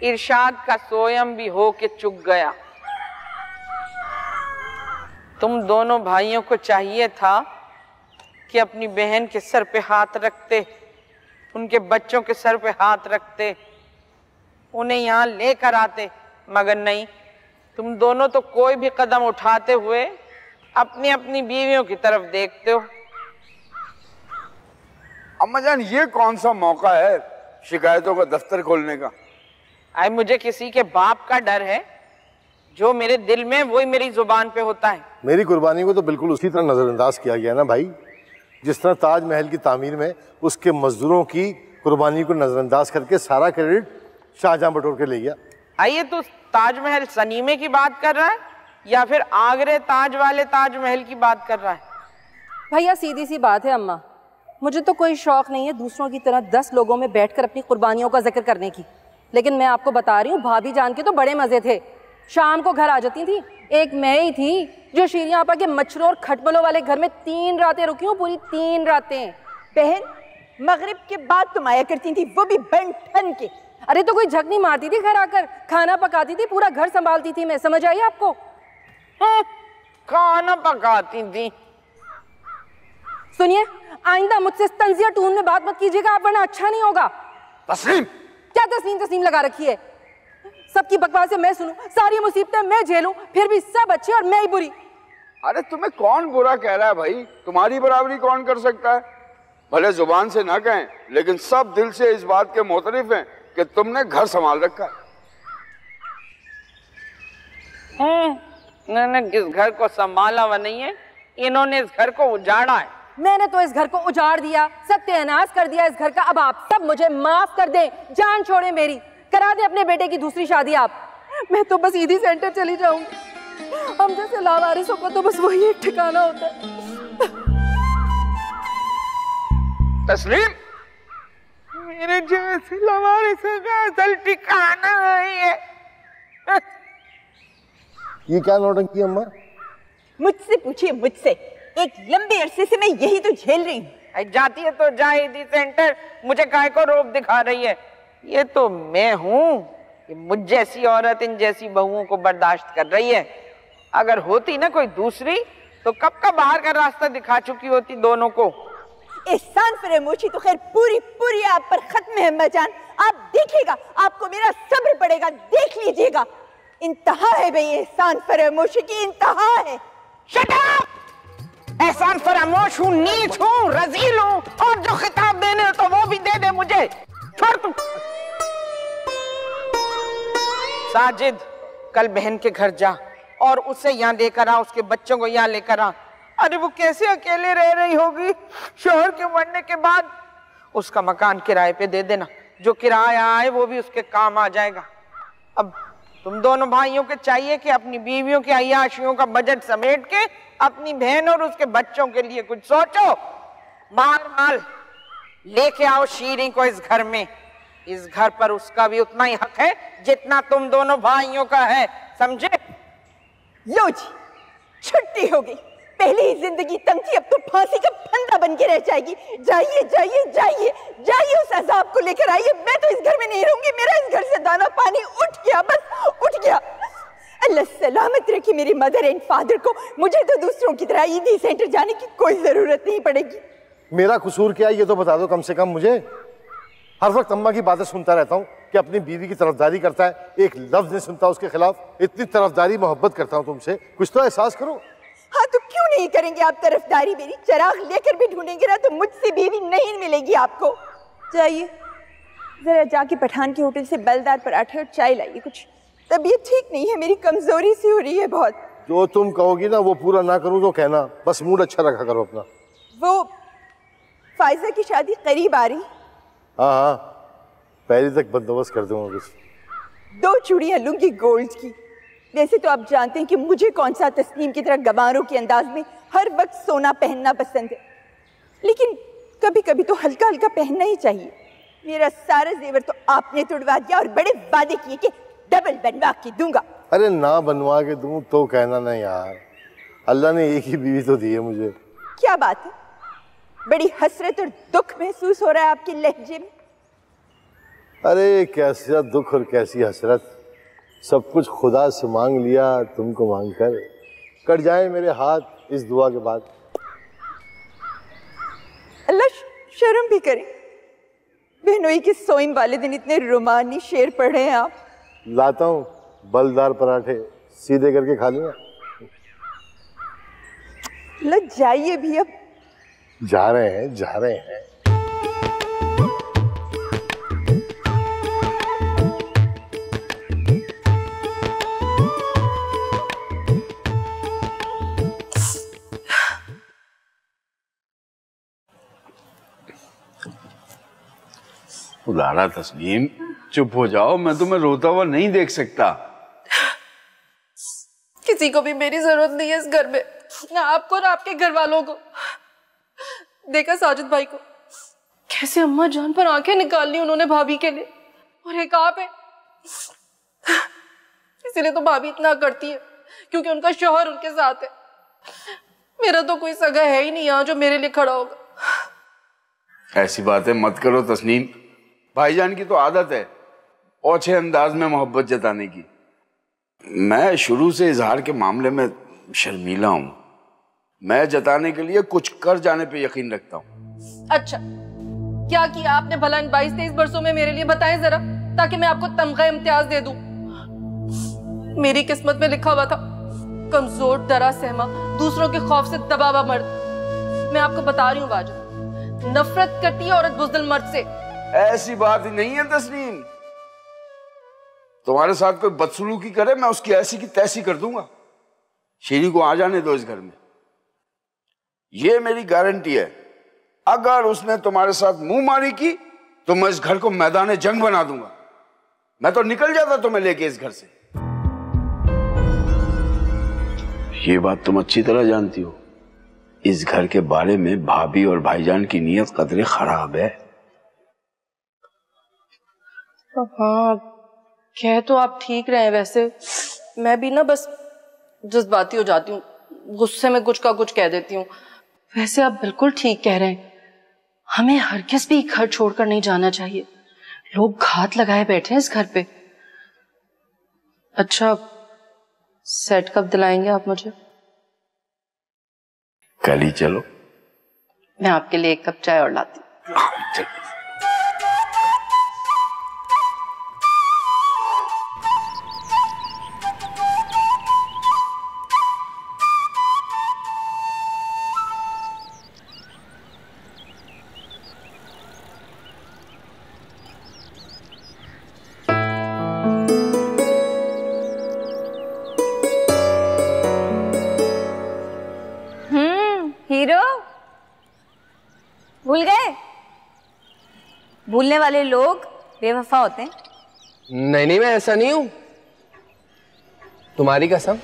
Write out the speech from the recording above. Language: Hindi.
इरशाद का सोयम भी हो के चुक गया। तुम दोनों भाइयों को चाहिए था कि अपनी बहन के सर पे हाथ रखते, उनके बच्चों के सर पे हाथ रखते, उन्हें यहाँ लेकर आते, मगर नहीं, तुम दोनों तो कोई भी कदम उठाते हुए अपनी अपनी बीवियों की तरफ देखते हो। अम्मा जान, ये कौन सा मौका है शिकायतों का दफ्तर खोलने का? आई मुझे किसी के बाप का डर है, जो मेरे दिल में वही मेरी जुबान पे होता है। मेरी कुर्बानी को तो बिल्कुल उसी तरह नजरअंदाज किया गया ना भाई, जिस तरह ताजमहल की तामीर में उसके मजदूरों की कुर्बानी को नजरअंदाज करके सारा क्रेडिट शाहजहां बटोर के ले गया। आइए, तो ताजमहल सनीमे की बात कर रहा है या फिर आगरे ताज वाले ताजमहल की बात कर रहा है? भैया सीधी सी बात है अम्मा, मुझे तो कोई शौक नहीं है दूसरों की तरह 10 लोगों में बैठकर अपनी कुर्बानियों का जिक्र करने की, लेकिन मैं आपको बता रही हूँ भाभी जान के तो बड़े मजे थे। शाम को घर आ जाती थी, एक मैं ही थी जो शीरियाँ आपा के मच्छरों और खटमलों वाले घर में 3 रातें रुकी हूँ, पूरी 3 रातें। बहन, मगरिब के बाद तुम आया करती थी, वो भी बन ठन के। अरे तो कोई झक नहीं मारती थी घर आकर, खाना पकाती थी, पूरा घर संभालती थी मैं, समझ आई आपको? खाना पकाती थी? सुनिए, आइंदा मुझसे तंजिया टून में बात मत कीजिएगा आप, वरना अच्छा नहीं होगा। तस्लीम, क्या तस्लीम तस्लीम लगा रखी है? सबकी बकवासें मैं सुनूं, सारी मुसीबतें मैं झेलूं, फिर भी सब अच्छे और मैं ही बुरी। अरे तुम्हें कौन बुरा कह रहा है भाई? तुम्हारी बराबरी कौन कर सकता है? भले जुबान से ना कहें, लेकिन सब दिल से इस बात के मोतरिफ हैं कि तुमने घर संभाल रखा है। इन्होंने इस घर को संभाला हुआ नहीं है, इन्होंने इस घर को उजाड़ा है। मैंने तो इस घर को उजाड़ दिया, सत्यानाश कर दिया इस घर का। अब आप सब मुझे माफ कर दें, जान छोड़े मेरी, करा दे अपने बेटे की दूसरी शादी आप। मैं तो बस ईदी सेंटर चली जाऊंगी। हम जैसे लावारिसों को तो बस वही एक ठिकाना होता है। तस्लीम, मेरे जैसे लावारिसों का असल ठिकाना है। ये क्या नौटंकी अम्मा? मुझसे पूछिए, मुझसे। एक लंबे अरसे से मैं यही तो झेल रही हूँ। जाती है तो जाए ईदी सेंटर, मुझे काहे को रोक दिखा रही है? ये तो मैं हूँ, मुझ जैसी औरत इन जैसी बहुओं को बर्दाश्त कर रही है। अगर होती ना कोई दूसरी तो कब का बाहर का रास्ता दिखा चुकी होती दोनों को। एहसान फरामोशी तो खैर पूरी पूरी आप पर खत्म है अम्मा जान। आप देखिएगा, आपको मेरा सब्र पड़ेगा, देख लीजिएगा। इंतहा है भाई, एहसान फरामोशी की इंतहा है। Shut up! एहसान फरामोश हूँ, नीच हूँ, रजील हूँ, और जो खिताब देने तो वो भी दे दे मुझे। छोड़ तू। साजिद, कल बहन के घर जा और उसे यहाँ लेकर आ, उसके बच्चों को यहाँ लेकर आ। अरे वो कैसे अकेले रह रही होगी शोहर के मरने के बाद। उसका मकान किराए पे दे देना, जो किराया आए वो भी उसके काम आ जाएगा। अब तुम दोनों भाइयों को चाहिए कि अपनी बीवियों की अय्याशियों का बजट समेट के अपनी बहन और उसके बच्चों के लिए कुछ सोचो। माल माल लेके आओ शीरी को इस घर में। इस घर पर उसका भी उतना ही हक है जितना तुम दोनों भाइयों का है, समझे? लो जी, छुट्टी हो गई। पहले ही जिंदगी तंग थी, अब तो फांसी का फंदा बन के रह जाएगी। जाइए जाइए जाइए जाइए, उस अजाब को लेकर आइए। मैं तो इस घर में नहीं रहूंगी, मेरा इस घर से दाना पानी उठ गया, बस उठ गया। अल्लाह सलामत रखे मेरी मदर एंड फादर को। मुझे तो दूसरों की तरह ईदी सेंटर जाने की कोई जरूरत नहीं पड़ेगी। मेरा कसूर क्या है ये तो बता दो कम से कम मुझे। हर वक्त अम्मा की बातें सुनता रहता हूँ कि अपनी बीवी की तरफदारी करता है, एक लफ्ज नहीं सुनता उसके खिलाफ। इतनी तरफदारी मोहब्बत करता हूँ तुमसे, कुछ तो एहसास करो। हाँ तो क्यों नहीं करेंगे आप तरफदारी मेरी? चिराग लेकर भी ढूंढेंगे ना तो मुझसे बीवी नहीं मिलेगी आपको। जाइए जरा जाके पठान के होटल से बेलदार पराठे और चाय लाइए। कुछ तबीयत ठीक नहीं है मेरी, कमजोरी सी हो रही है बहुत। जो तुम कहोगी ना वो पूरा ना करूँ तो कहना, बस मूड अच्छा रखा करो अपना। वो फायजा की शादी करीब आ रही। हाँ हाँ, पहले तक बंदोबस्त कर दूंगा कुछ। 2 चूड़ियां लूंगी गोल्ड की। वैसे तो आप जानते हैं कि मुझे कौन सा तस्लीम की तरह गवारों के अंदाज में हर वक्त सोना पहनना पसंद है, लेकिन कभी कभी तो हल्का हल्का पहनना ही चाहिए। मेरा सारा जेवर तो आपने तोड़वा दिया और बड़े वादे किए कि डबल बनवा के दूंगा। अरे ना बनवा के दूं तो कहना ना यार, अल्लाह ने एक ही बीवी तो दी है मुझे। क्या बात है, बड़ी हसरत और दुख महसूस हो रहा है आपके लहजे में। अरे कैसा दुख और कैसी हसरत, सब कुछ खुदा से मांग लिया तुमको मांग कर, कट जाए मेरे हाथ इस दुआ के बाद। अल्लाह शर्म भी करे, बहनोई के सोइन वाले दिन इतने रोमानी शेर पढ़े हैं आप। लाता हूँ बलदार पराठे, सीधे करके खा लूंगा। लग जाइए भी अब। जा रहे हैं जा रहे हैं। उदारा तस्लीम, चुप हो जाओ, मैं तुम्हें रोता हुआ नहीं देख सकता। किसी को भी मेरी जरूरत नहीं है इस घर में, ना आपको ना आपके घर वालों को। देखा साजिद भाई को, कैसे अम्मा जान पर आंखें निकाल ली उन्होंने भाभी के लिए, और एक आप है। इसीलिए तो भाभी इतना करती है क्योंकि उनका शौहर उनके साथ है। मेरा तो कोई सगा है ही नहीं यहाँ जो मेरे लिए खड़ा होगा। ऐसी बातें मत करो तस्नीम, भाईजान की तो आदत है ओछे अंदाज में मोहब्बत जताने की। मैं शुरू से इजहार के मामले में शर्मीला हूं, मैं जताने के लिए कुछ कर जाने पे यकीन रखता हूं। अच्छा, क्या किया आपने भला इन 22-23 वर्षों में मेरे लिए, बताएं जरा, ताकि मैं आपको तमगा इम्तियाज दे दूं। मेरी किस्मत में लिखा हुआ था कमजोर, डरा सहमा, दूसरों के खौफ से दबा हुआ मर्द। मैं आपको बता रही हूँ वाजिद, नफरत करती है औरत बुज़दिल मर्द से। ऐसी बात ही नहीं है तस्नीम, तुम्हारे साथ कोई बदसलूकी करे मैं उसकी ऐसी की तैसी कर दूंगा। शेरी को आ जाने दो इस घर में, ये मेरी गारंटी है। अगर उसने तुम्हारे साथ मुंह मारी की तो मैं इस घर को मैदान जंग बना दूंगा। मैं तो निकल जाता तुम्हें लेके इस घर से। ये बात तुम अच्छी तरह जानती हो, इस घर के बारे में भाभी और भाईजान की नीयत कदरे खराब है। हाँ, कह तो आप ठीक रहे हैं, वैसे मैं भी ना बस जज्बाती हो जाती हूँ, गुस्से में कुछ का कुछ कह देती हूँ। वैसे आप बिल्कुल ठीक कह रहे हैं, हमें हरगिज़ भी घर छोड़कर नहीं जाना चाहिए। लोग घात लगाए बैठे हैं इस घर पे। अच्छा, सेट कब दिलाएंगे आप मुझे? कल ही चलो। मैं आपके लिए एक कप चाय और लाती हूँ। हीरो, भूल गए? भूलने वाले लोग बेवफा होते हैं। नहीं नहीं, मैं ऐसा नहीं हूं, तुम्हारी कसम।